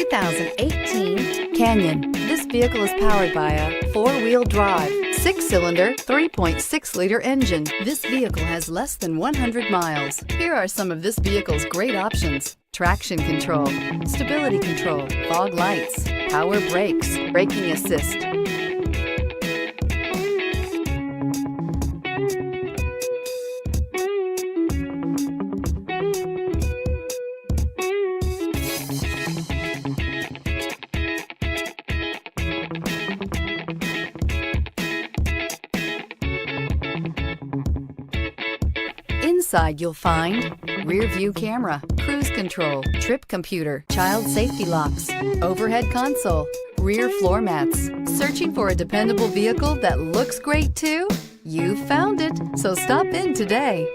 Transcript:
2018 Canyon. This vehicle is powered by a four-wheel drive, six-cylinder, 3.6-liter engine. This vehicle has less than 100 miles. Here are some of this vehicle's great options: traction control, stability control, fog lights, power brakes, braking assist. Inside you'll find rear view camera, cruise control, trip computer, child safety locks, overhead console, rear floor mats. Searching for a dependable vehicle that looks great too? You found it, so stop in today.